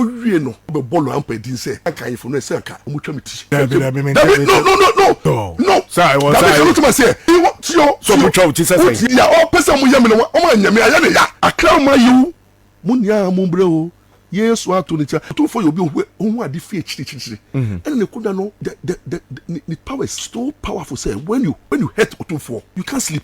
we no be bolo ampa din say anka ifo no say anka omutwa meti no sir I was say so omutwa uti say ya o pesa mu yam no o ma nyame aya ne ya akra ma yiwu munya mu bre o yesu ato ne cha to for you be hu ade fi chiri and ne kuda no the power is so powerful say when you hurt Otumfuo you can't sleep.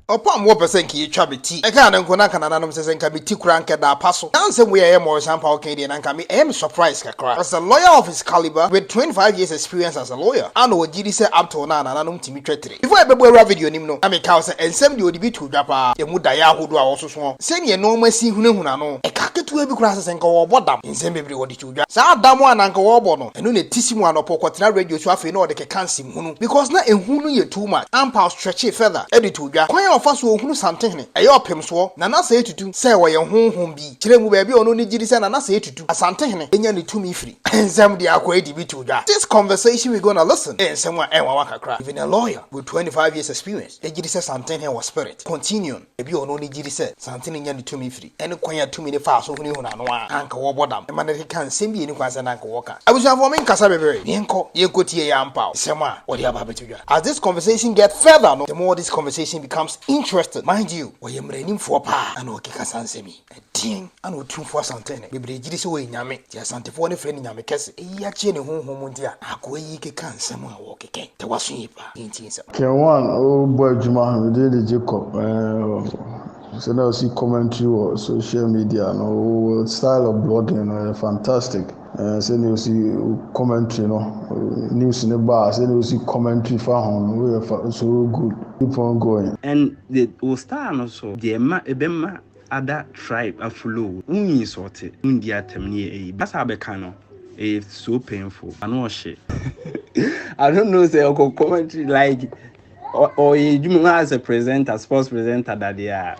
Opambour person ki atwa beti ɛkaa ne nkona kana nanom sɛ nka beti kura nka da paso ansem we yɛ Maurice Ampaw kan dey na nka me I am surprised kakra as a lawyer of his caliber with 25 years experience as a lawyer and o gidi sɛ up to na nananom timi twetire before ebebo era video nim no ame ka sɛ ensem de odi bi to dwa pa emu da ya ahodo a wososo sɛ ne no ma si hunahuna no ɛka ketu abi kura sɛ nka wo bodam ensem bebre wodi to dwa sa adam a na nka wo bo no eno ne tisimu anɔpɔ kɔtena radio so afei na ɔde keka nsem hunu because na ehunu ye too much Ampaw stretch it further edit to dwa faso ohunu Asantehene ɛyɛ opem so na na sɛ etutu sɛ wɔyɛ honhom bi kyerɛ mu baabi ono ne giri sɛ na na sɛ etutu Asantehene enya ne tumi firi nsɛm de akɔ edi bi to dwa. This conversation we gonna listen nsɛm a ɛnwa wakakra even a lawyer with 25 years experience e giri sɛ Asantehene was spirit continue ebi ono ne giri sɛ Asantehene enya ne tumi firi ɛne kwanya tumi ne faso hunu hunu ano a anka wo bodam e ma ne ka nsɛm bi eni kwa sɛ na anka wo ka abusuafo men kasa bebere yenko tie ya Ampaw nsɛm a wɔde aba beto dwa. As this conversation get further no the more this conversation becomes interested. Mind you, we are mrenim for pa and o keka sansemi. Ding and Otumfuo Asantehene. Be brejiri se we nyame. Ti Asantefo ne frɛ ne nyame kese. E ya che ne honhom ntia. Akoyi keka nsɛm a wo keke. Te waso yipa. Nti nsɛm. K1 o boy Juma we dey Jacob. So now see commentary or social media no style of blogging fantastic. Say you see commentary news in the bar, say you see commentary for we so good. Keep on going. And the star also the ebema other tribe aflo unyi sorted India temni that's how becano it's so painful. I know shit. I don't know say commentary like or you as a presenter, sports presenter that they are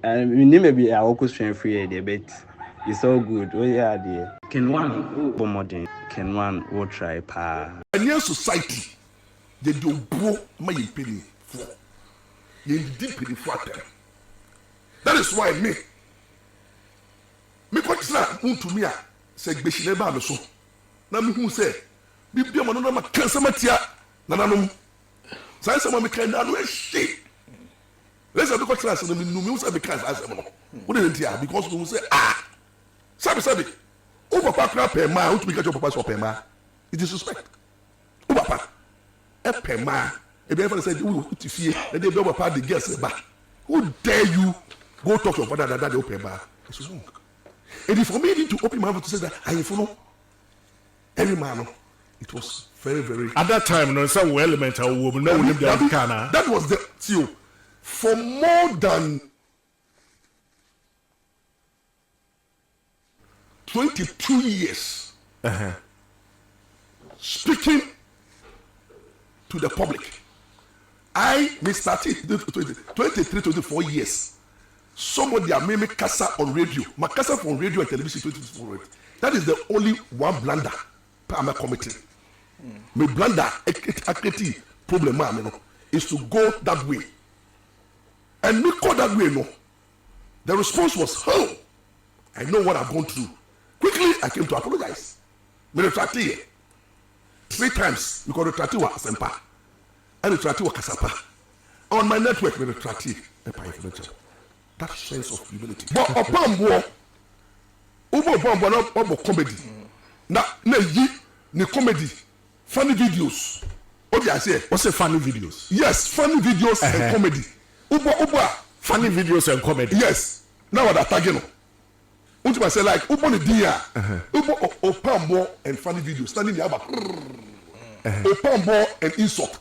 and maybe I will question free a debate. It's all good. Oh yeah, dear. Can one modern? Can one will try pa? And your society, they do bro my penny for. You deep penny for them. That is why me what's that? To me, say Beshi never so. Now me who say, be a man no cancer matia. Nananom. Say someone me can do a shit. Let's have the class and the news of the class as a man. Wouldn't it? Because we will say Sabi. Over papa per ma, who to be your papa per ma. It is respect. Over papa. Per ma. If you ever said, "Ooh, to fear," and they don't papa the girls back. Who dare you go talk to your father that they open bar? It's wrong. And if for me to open my mouth to say that I follow every man, it was very, very. At that time, no some elemental woman, no that was the CEO for more than 22 years speaking to the public. I started 24 years. Somebody made me kasa on radio. My kasa on radio and television 24. That is the only one blunder I'm committing. My blunder, a problem is to go that way. And me go that way, no. The response was, oh, I know what I've gone through. Quickly, I came to apologize. Me retract 3 times because retract was sempa, and retract was kasapa. On my network, me retract that sense of humility. But Opambour, Opambour comedy. Na yi ni comedy, funny videos. What I say? What's a funny videos? Yes, funny videos and comedy. Funny videos and comedy. Yes. Now what I target. What I say like Ubo dia, Opambour and funny videos. Standing there, Opambour and insult,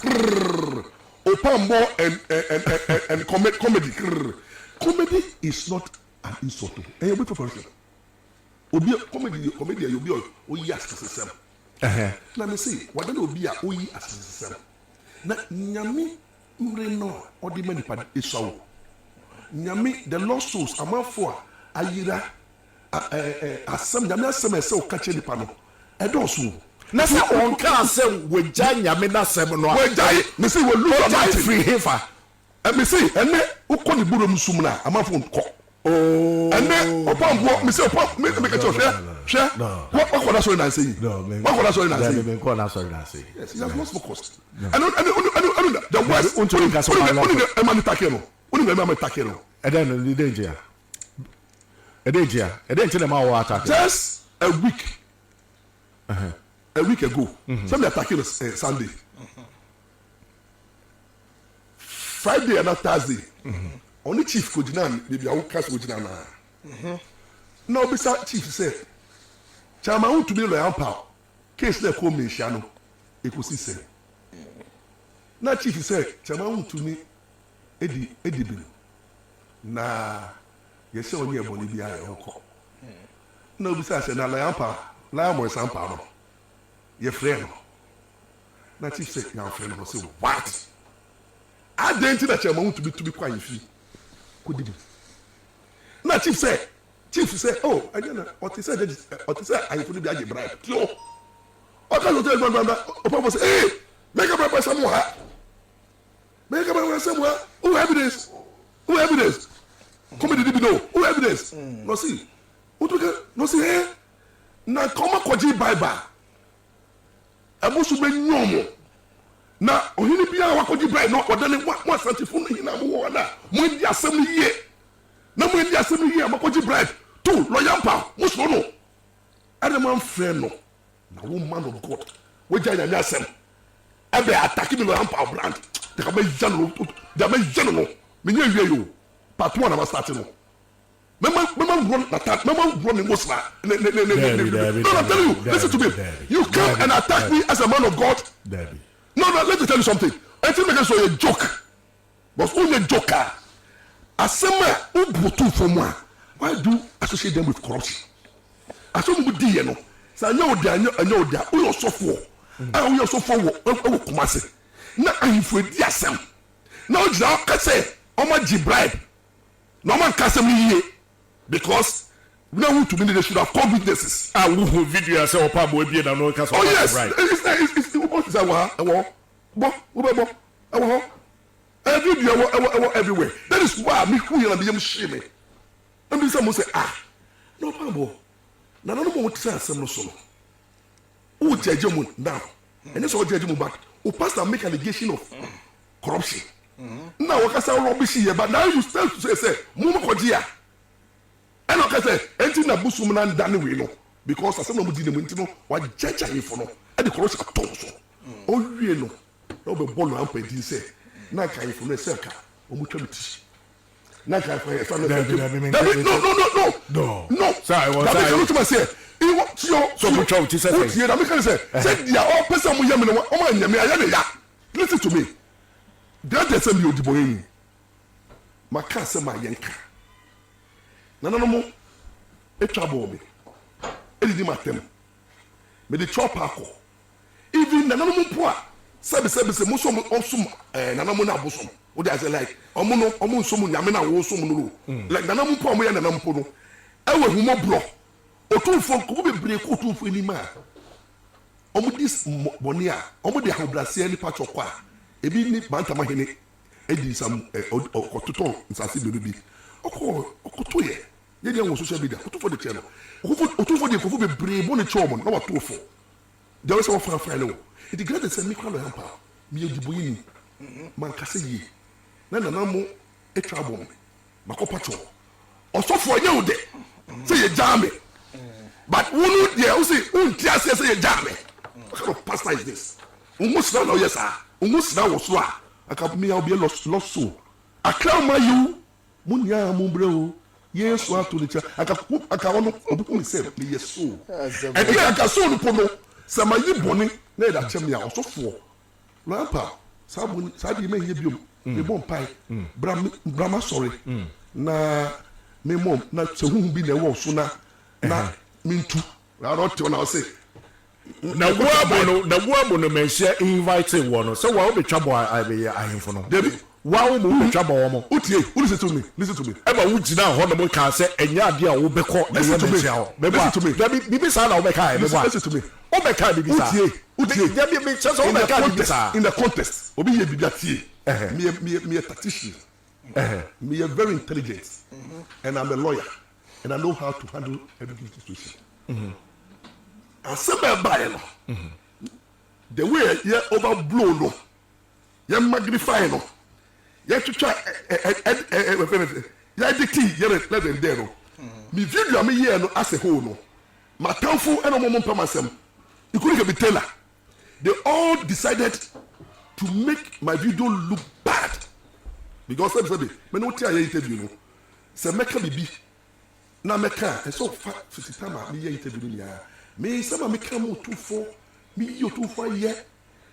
Opambour and comedy. Comedy is not an insult. And you wait for it. Comedy you be oh yes system. Let me see. What do you be a oh yes system? Na nyami ureno odi mani pa isawo. Nyami the lost souls amafo ayira asem nyame asem ese o kache nipa no edosu na se on ka asem wegya nyame na asem no wegya me say we lose our free hefa me say ene ukọ ni buru musum na amafo nkọ ene Opambour me say Opambour me ka hwe what koda sorry na say what koda sorry na say me ko na sorry na say yes he has lost focus and the worst unto the man take no only the man take no and then the danger the man wa attack just a week ago some attacking Sunday Friday and Thursday only chief ko jina baby awu cast ko jina na no be chief say chama who to be lawyer Ampaw case na ko me hia no ekosi say na chief say chama who to me edi bi na yese oni e boni bia e hoko na obi say na lawyer Ampaw lawyer Maurice Ampaw no ye friend na chief say na friend no say what I didn't that you want to be quiet free. Could be. Now chief say, oh, I don't know what he said. I could be a bribe. No. What can you tell me? Opambour say, hey, make a bribe somewhere. Make a bribe somewhere. Who evidence? Come to know. Who evidence? No see. No see. Eh? Now come on, koji Bible. I must be normal. Na ohini bia wakoji bribe no odane mo asantifo no hina mo wona mo ndi asem no yie na mo ndi asem no yie makoji bribe to lawyer Ampaw mo so no ade man friend no na wo man of God we janya na asem ebe attack me lawyer Ampaw brand de ka me jano no me nya wie yo part 1 na start no mema run na attack mema run in Muslim no I'm telling you listen to me you come and attack me as a man of God No, let me tell you something. I think make so a joke. But only a joker. Asema ubutu for moi. Why do associate them with corruption? Asoma bu di no. Sa anya odia, o yo sofo. Ah o yo sofo wo kumase. Na ahifo di asem. Na o jira ka say, o ma gi bribe. No man ka asem yiye because we know who to be they should have called witnesses. Ah, who video say Opambour be na no ka so. Oh yes, right. It's what is our every video everywhere. That is why me who you be shame. And be some say no Opambour. Nananom what say asem no so. Who judge mu now? And this all judge mu back. O pastor make allegation of corruption. Now what say rubbish here but now you start to say mu koji a. And okay say enti na busum na ndane we no because asem no mu di ne mu enti no wa judge ahifo no e the corruption aton so. O wie no no be ball no Ampaw di say na kan ahifo no say ka o mu twamiti na kan ahifo no no sir I was say you so mu twamiti say you na me can say dia all person mu yam no o ma nyame aya na ya listen to me that dey say me odibo yin maka say ma yenka Nananom etwa bo me edidi matem me the chop akọ even Nananom po a sabe mo so onsum Nananom na abosom wo dey say like omo nsum nyame na wo sum no like Nananom po omo ya Nananom po no ewe humo bro Otumfuo ko be break Otumfuo ni ma omo dis boni a omo de ahobrase ni patch okwa ebi ni bantama hene edi sam okototo nsase bebi okoto ye ye on social media Otumfuo de channel Otumfuo de ko be break boni chomo na watofo there was one friend it the great say me kwa lawyer Ampaw me edibo yin man kase yi na Nananom etwa bom makopacho osofo ye ode say ye jame but wonu dey o say unti ase say ye jame what kind of pastor is this umusna no yes ah umusna wo so a aka me obi lost so akra ma yu munya mu breo yesu ato ni cha aka wono obi me say me yeso e dey aka so no pono sama yi boni na da chem ya osofo Ampaw sabuni sabi me ye biom me bon pai brama sorry na me mom na sehu bi na wo so na mintu na rote na say na wo no mention invite one so wa obetwa bo ahemfo no David wa wo mo betwa bo wo mo utie listen to me e ba wo gina ho no mo ka say enya ade a wo bekọ na wo mention ho me ba bibi sa na wo beka me ba listen to me o beka bibi sa utie ya bi me chance o beka bibi sa in the contest obi ye bibi atie Me a tactician. Me a very intelligent. And I'm a lawyer. And I know how to handle every situation. And somebody the way you overblow no, you magnify no, you have to try you dictate you let them there no. Me video me here no as a whole no. My townful and no moment myself. You couldn't be teller. They all decided to make my video look bad because me no tell you interview no. Say make me na meka so 50 time me interview me ya. Me say me come Otumfuo me Otumfuo here.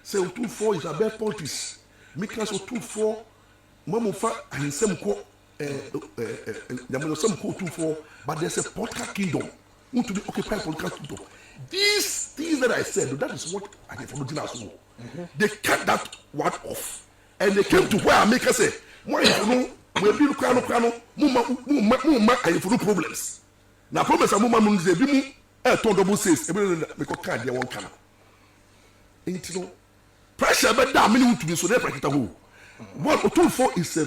Say Otumfuo is a bad politics. Me can so Otumfuo mamu fa ahinsem ko some Otumfuo, but there's a podcast kingdom want to be occupied podcast kingdom. These things that I said, that is what I get from the as well. They cut that word off and they came to where I make us say, why you know we be crano mumma I have no problems. Now problems are mumma mun say bimu turn double says me ko card there one can. Ain't no pressure but that many to be so there practical who. What Otumfuo is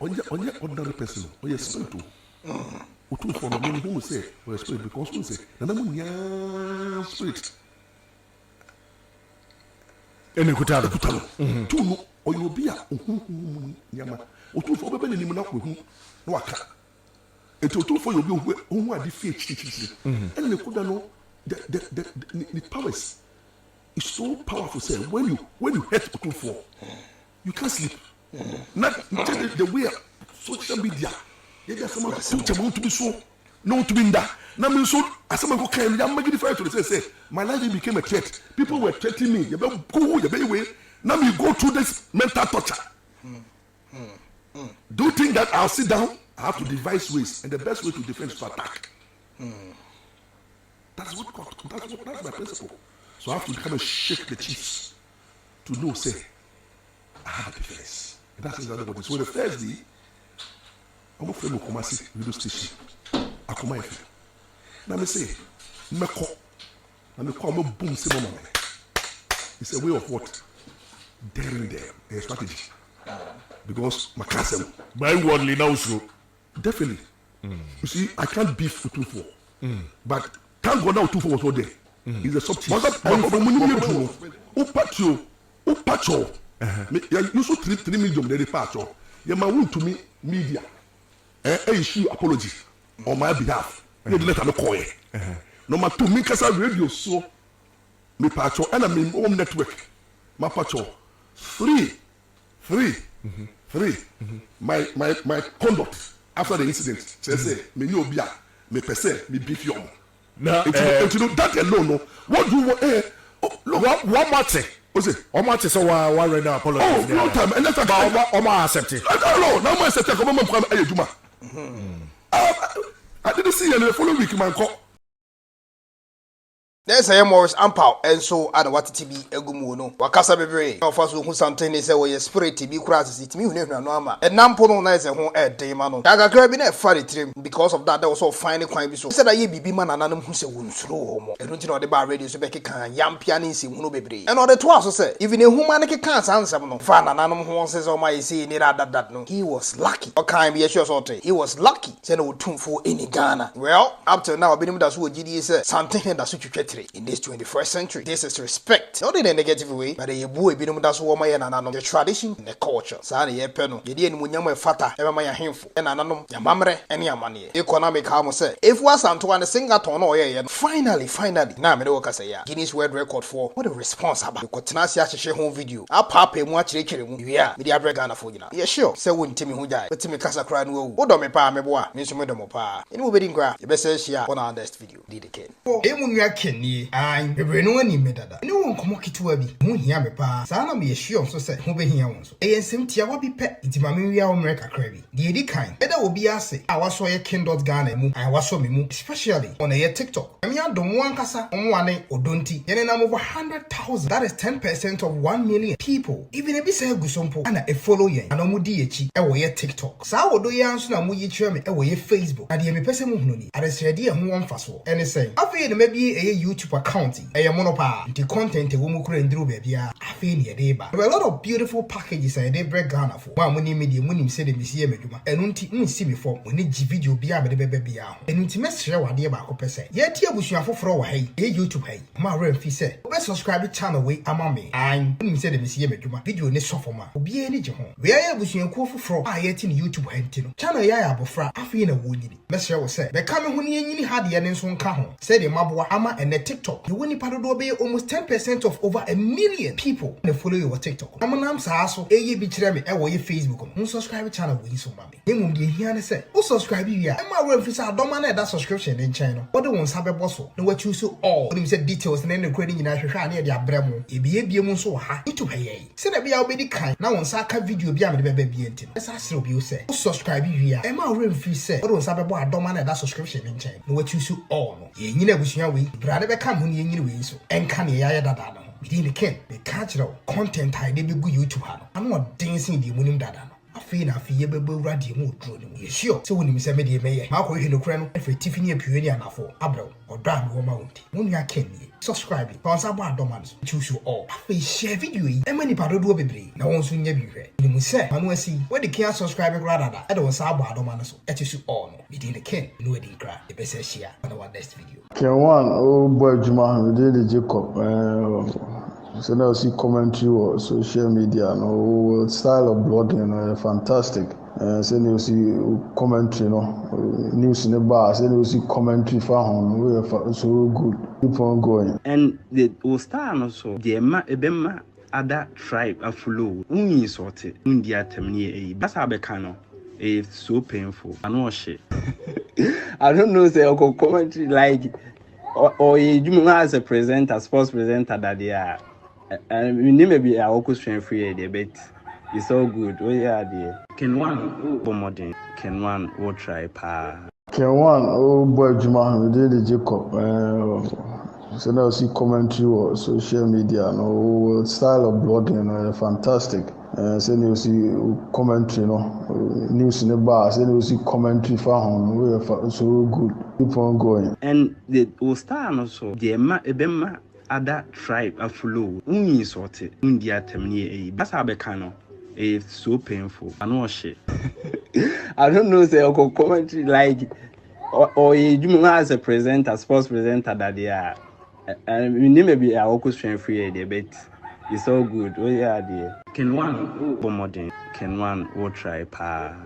on ordinary person. Oh yes, spirit. Otumfuo no mean who say we spirit because who say Nananom nya spirit. Ene kutalo. Tu no oyobia nyama. Otumfuo bebe ni mu na ko hu no aka. Eti Otumfuo yobi hu adi fi chichi. Ene kuda no the powers is so powerful say when you hurt Otumfuo you can't sleep. Not the way social media. You just want to be so, no to be that. Now, me so as someone who can, I'm magnifying to say, my life became a threat. People were threatening me. You better go, you better way. Now you go through this mental torture. Do you think that I'll sit down? I have to devise ways, and the best way to defend is to attack. That's my principle. So I have to come and shake the chiefs to know, say. I have a defense. That's exactly what it is. So the first day, I'm going to Kumasi radio station. I come here. Now I say, me call. Now me call me boom say mama. It's a way of what? Daring them. A strategy. Because my cousin. By worldly now so. Definitely. You see, I can't beef Otumfuo. But thank God now Otumfuo was not there. He's a sub-chief. Upacho. You so 3 million they repart. You ma want to me media. Issue apology on my behalf. You let her call. Number 2, me kasa radio so me pacho and I mean home network. My pacho 3. My conduct after the incident. Say me no bia me pese me beef you. Now you know that alone no. What do you want what matter? What's it? How much is our right now? Oh, no time. And that's about accept it. I don't know. Now I accept it. I didn't see any following week, man. There's a Maurice Ampaw, and so I don't want to be a gumuno. Wakasa bebre. Now first who something is a spirit to be crashes it me who never know. And Nampono nice and home at Daymano. Daga grabbing a fairy trim because of that. There was so fine crime. So said I be man and Nananom who say won't slow homo. And don't you know the bar radio so becky can yam pianis in who bebre. And all the twice say even a human can't answer no. Fan Nananom who says oh my say near that no. He was lucky. Or kind be a sure sort. He was lucky. Send Otumfuo any Ghana. Well, up to now I've been him that's what GD said something that's what you in this 21st century. This is respect. Not in a negative way, but a boy be that's what my Nananom, the tradition and the culture. Sani ye peno, ye didn't munyama fata, ever my handful, and Nananom, Yamamre, and Yamani. Economic harm say, Efua Asantewaa sing a ton or ye, finally, now me do say ya. Guinness World Record for what a response about. Kotinasi share home video. A papa watch rekirim, yeah, media bregana for you. Yeah, sure, say wouldn't Timmy who died, but Timmy Casa crying, oh, don't me pa, me boy, Miss Medomopa. In wedding graph, the best says on our next video. Did again. I'm no any medada. No one come to a be. Moon here me pa. Sana me sure so said who be here once. ASM Tia be pet. It's Mamia America crabby. The eddy kind. Better will be as I was so a kindled Ghana move. I was so me move, especially on a TikTok. I mean, don't want casa on one or don't tea. And I'm over 100,000. That is 10% of 1 million people. Even if it's a gusompo and a following and a mudi away TikTok. So do you answer na muyi me away Facebook. And the person moved. I said, dear, who one fast. And it's saying, I feel maybe a YouTube account. Monopa, the content a woman couldn't do baby. I feel near deba. There were a lot of beautiful packages I did break Ghana for. One when media when him said the Messiah Meduma, and unti see before when the video be able to baby out. And unti mess share what dear Baco per se. Yet here we should have for hey, YouTube hey. My rem fee said, let's subscribe to channel way amame. I'm when him said the Messiah Meduma video in the sophomore. Be any jehon. Where we should go for I yet in YouTube hentino. Channel ya bofra, I feel a woody. Messia was said, the coming when you had the end son kahon. Said the Mabwa Ama and the TikTok. The winning paddle be almost 10% of over 1 million people that follow your TikTok. I'm an so a be chirame and your Facebook. Who subscribe channel with so mommy. They won't be here and say, who subscribe here? I'm my real officer, don't man that subscription in China. But the ones have a boss. No what you so all. When you said details and then the credit in Africa near their bremo. It be a be so high. It to pay. Say that be our baby kind. Now on Saka video be able to be in. Let's ask you say, who subscribe here? I'm my real officer. But ones have a boy, don't man that subscription in China. No what you so all. You never wish your way. Brother come when you way so. And can you that? Within the ken, the catch content I did be good YouTube. I'm not dancing the winning dada. I feel I feel able radio more drone. You sure? So when you say me, may Marco in the crown, if a Tiffany appearing for Abro or Dram or Mount. When you can subscribe, bounce about domans, choose you all. I share video, and many part of baby. Now one soon you be. You say, I see where the can't subscribe rather. I don't say about domans, at you all. Within the ken, no wedding cry, the best share on our next video. One, oh boy, Juma, we did the Jacob. So now see commentary or social media, no style of blogging, fantastic. So you see commentary, no news in the bar. So you see commentary for home, so good. Keep on going. And the star also the ebema other tribe aflo. Uni sorted. India temni. That's how becano. It's so painful. I know shit. I don't know. Say commentary like or you as a presenter, sports presenter that they are. And we need maybe our question free there, but it's all good. Oh yeah, dear. Can one modern? Can one or try pa? Can one oh boy Juma, we did the Jacob. So now see commentary or social media, no style of blogging, fantastic. So you see commentary, no news in the bar. So you see commentary for home, so good. Keep on going. And the star also the ebema other tribe aflo. Uni sorted. India temni. That's how becano. It's so painful. I know shit. I don't know. Say commentary like or you as a presenter, sports presenter that they are. And we need maybe our question free there, but it's all good. Oh yeah, dear. Can one modern? Can one or try pa?